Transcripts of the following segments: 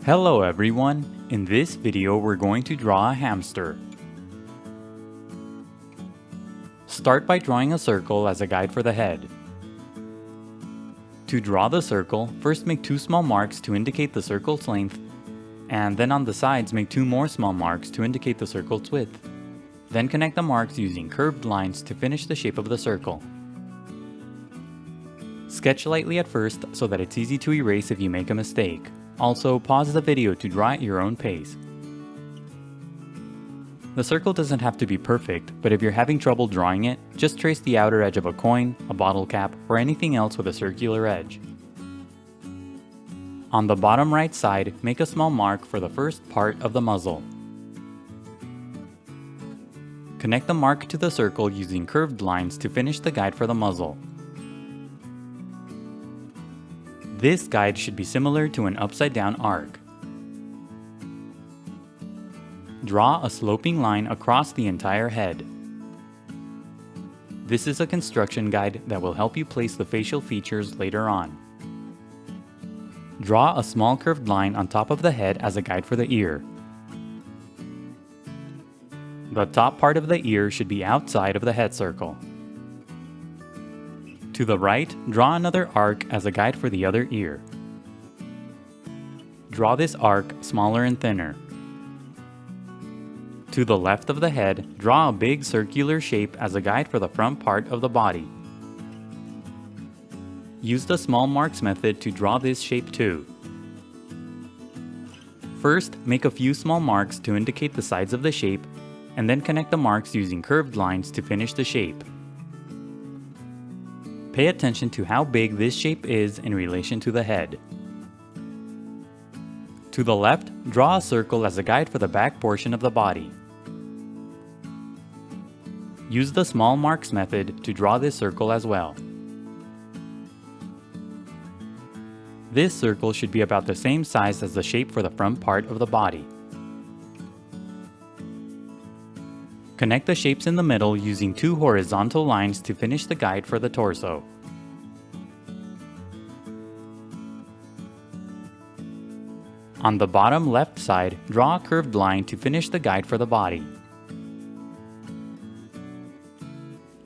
Hello everyone! In this video we're going to draw a hamster. Start by drawing a circle as a guide for the head. To draw the circle, first make two small marks to indicate the circle's length, and then on the sides make two more small marks to indicate the circle's width. Then connect the marks using curved lines to finish the shape of the circle. Sketch lightly at first so that it's easy to erase if you make a mistake. Also, pause the video to draw at your own pace. The circle doesn't have to be perfect, but if you're having trouble drawing it, just trace the outer edge of a coin, a bottle cap, or anything else with a circular edge. On the bottom right side, make a small mark for the first part of the muzzle. Connect the mark to the circle using curved lines to finish the guide for the muzzle. This guide should be similar to an upside-down arc. Draw a sloping line across the entire head. This is a construction guide that will help you place the facial features later on. Draw a small curved line on top of the head as a guide for the ear. The top part of the ear should be outside of the head circle. To the right, draw another arc as a guide for the other ear. Draw this arc smaller and thinner. To the left of the head, draw a big circular shape as a guide for the front part of the body. Use the small marks method to draw this shape too. First, make a few small marks to indicate the sides of the shape, and then connect the marks using curved lines to finish the shape. Pay attention to how big this shape is in relation to the head. To the left, draw a circle as a guide for the back portion of the body. Use the small marks method to draw this circle as well. This circle should be about the same size as the shape for the front part of the body. Connect the shapes in the middle using two horizontal lines to finish the guide for the torso. On the bottom left side, draw a curved line to finish the guide for the body.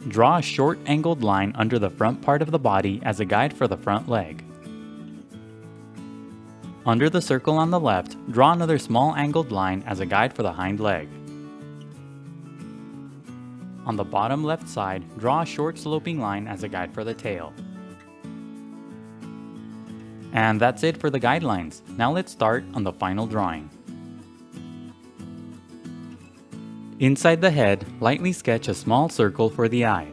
Draw a short angled line under the front part of the body as a guide for the front leg. Under the circle on the left, draw another small angled line as a guide for the hind leg. On the bottom left side, draw a short sloping line as a guide for the tail. And that's it for the guidelines. Now let's start on the final drawing. Inside the head, lightly sketch a small circle for the eye.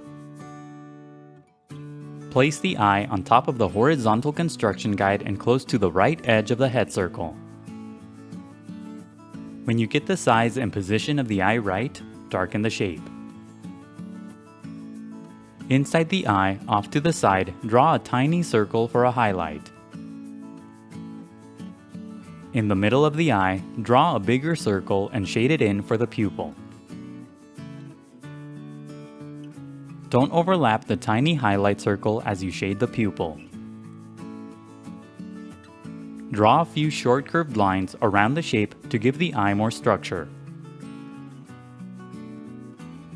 Place the eye on top of the horizontal construction guide and close to the right edge of the head circle. When you get the size and position of the eye right, darken the shape. Inside the eye, off to the side, draw a tiny circle for a highlight. In the middle of the eye, draw a bigger circle and shade it in for the pupil. Don't overlap the tiny highlight circle as you shade the pupil. Draw a few short curved lines around the shape to give the eye more structure.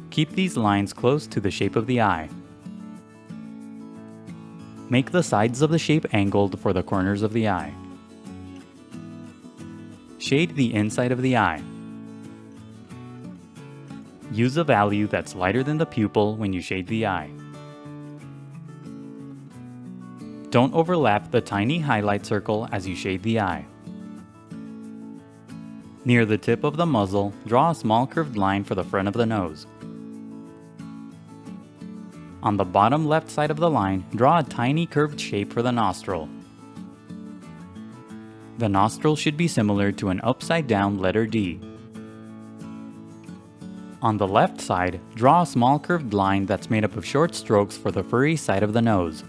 Keep these lines close to the shape of the eye. Make the sides of the shape angled for the corners of the eye. Shade the inside of the eye. Use a value that's lighter than the pupil when you shade the eye. Don't overlap the tiny highlight circle as you shade the eye. Near the tip of the muzzle, draw a small curved line for the front of the nose. On the bottom left side of the line, draw a tiny curved shape for the nostril. The nostril should be similar to an upside-down letter D. On the left side, draw a small curved line that's made up of short strokes for the furry side of the nose.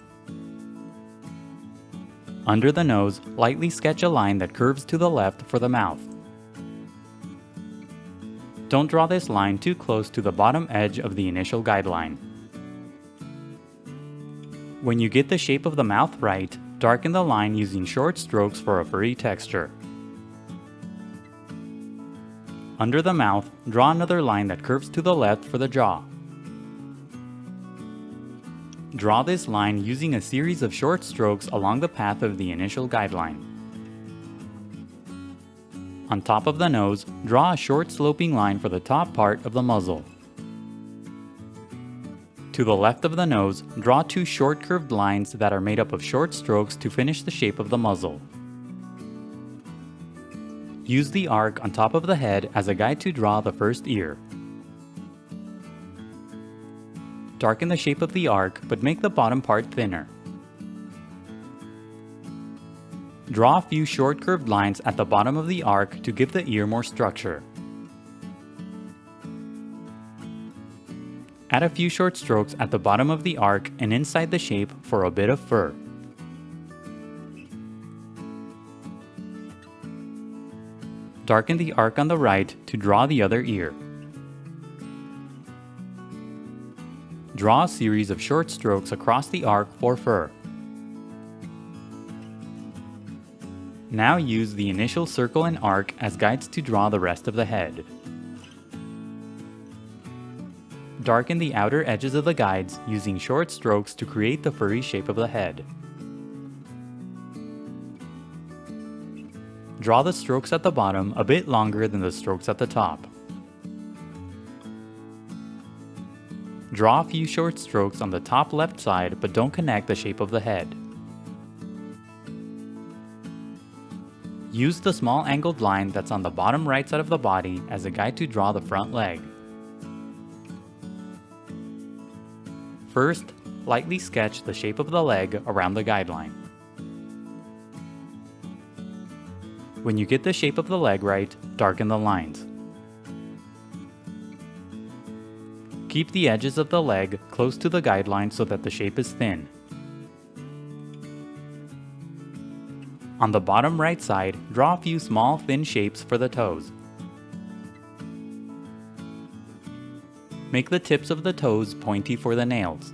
Under the nose, lightly sketch a line that curves to the left for the mouth. Don't draw this line too close to the bottom edge of the initial guideline. When you get the shape of the mouth right, darken the line using short strokes for a furry texture. Under the mouth, draw another line that curves to the left for the jaw. Draw this line using a series of short strokes along the path of the initial guideline. On top of the nose, draw a short sloping line for the top part of the muzzle. To the left of the nose, draw two short curved lines that are made up of short strokes to finish the shape of the muzzle. Use the arc on top of the head as a guide to draw the first ear. Darken the shape of the arc, but make the bottom part thinner. Draw a few short curved lines at the bottom of the arc to give the ear more structure. Add a few short strokes at the bottom of the arc and inside the shape for a bit of fur. Darken the arc on the right to draw the other ear. Draw a series of short strokes across the arc for fur. Now use the initial circle and arc as guides to draw the rest of the head. Darken the outer edges of the guides using short strokes to create the furry shape of the head. Draw the strokes at the bottom a bit longer than the strokes at the top. Draw a few short strokes on the top left side, but don't connect the shape of the head. Use the small angled line that's on the bottom right side of the body as a guide to draw the front leg. First, lightly sketch the shape of the leg around the guideline. When you get the shape of the leg right, darken the lines. Keep the edges of the leg close to the guideline so that the shape is thin. On the bottom right side, draw a few small thin shapes for the toes. Make the tips of the toes pointy for the nails.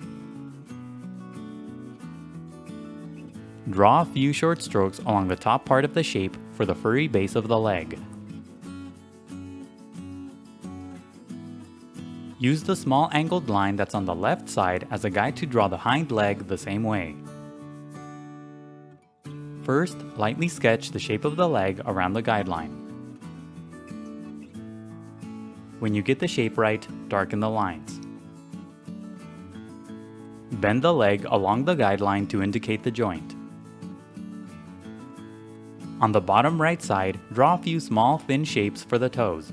Draw a few short strokes along the top part of the shape for the furry base of the leg. Use the small angled line that's on the left side as a guide to draw the hind leg the same way. First, lightly sketch the shape of the leg around the guideline. When you get the shape right, darken the lines. Bend the leg along the guideline to indicate the joint. On the bottom right side, draw a few small thin shapes for the toes.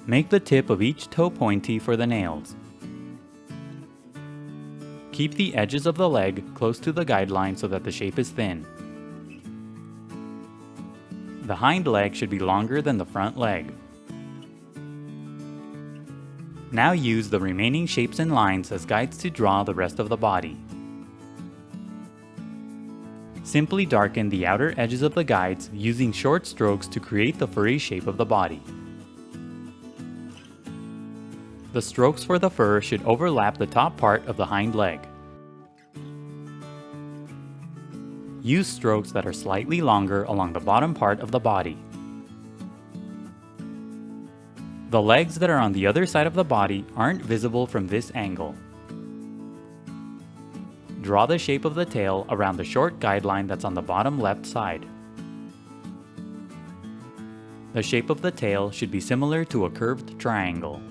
Make the tip of each toe pointy for the nails. Keep the edges of the leg close to the guideline so that the shape is thin. The hind leg should be longer than the front leg. Now use the remaining shapes and lines as guides to draw the rest of the body. Simply darken the outer edges of the guides using short strokes to create the furry shape of the body. The strokes for the fur should overlap the top part of the hind leg. Use strokes that are slightly longer along the bottom part of the body. The legs that are on the other side of the body aren't visible from this angle. Draw the shape of the tail around the short guideline that's on the bottom left side. The shape of the tail should be similar to a curved triangle.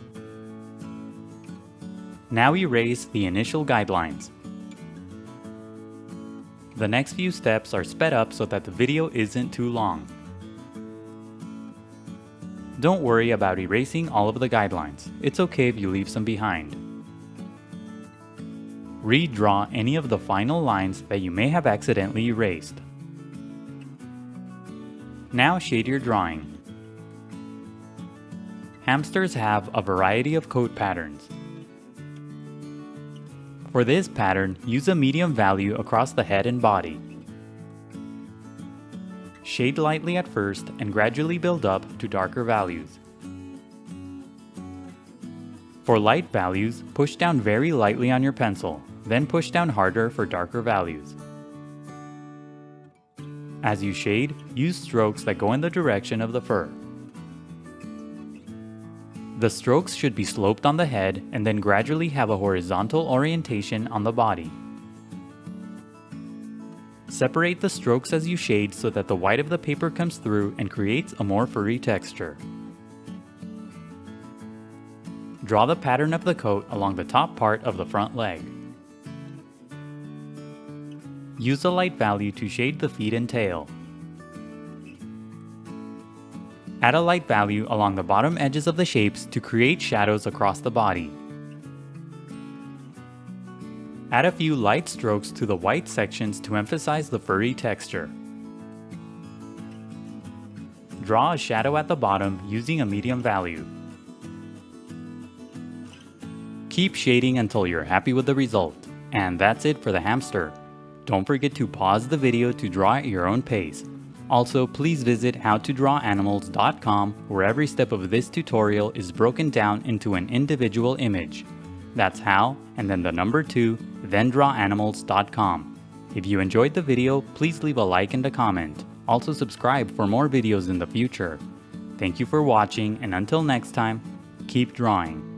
Now erase the initial guidelines. The next few steps are sped up so that the video isn't too long. Don't worry about erasing all of the guidelines. It's okay if you leave some behind. Redraw any of the final lines that you may have accidentally erased. Now shade your drawing. Hamsters have a variety of coat patterns. For this pattern, use a medium value across the head and body. Shade lightly at first and gradually build up to darker values. For light values, push down very lightly on your pencil, then push down harder for darker values. As you shade, use strokes that go in the direction of the fur. The strokes should be sloped on the head and then gradually have a horizontal orientation on the body. Separate the strokes as you shade so that the white of the paper comes through and creates a more furry texture. Draw the pattern of the coat along the top part of the front leg. Use a light value to shade the feet and tail. Add a light value along the bottom edges of the shapes to create shadows across the body. Add a few light strokes to the white sections to emphasize the furry texture. Draw a shadow at the bottom using a medium value. Keep shading until you're happy with the result. And that's it for the hamster. Don't forget to pause the video to draw at your own pace. Also, please visit howtodrawanimals.com where every step of this tutorial is broken down into an individual image. That's how, and then the number 2, then drawanimals.com. If you enjoyed the video, please leave a like and a comment. Also subscribe for more videos in the future. Thank you for watching, and until next time, keep drawing.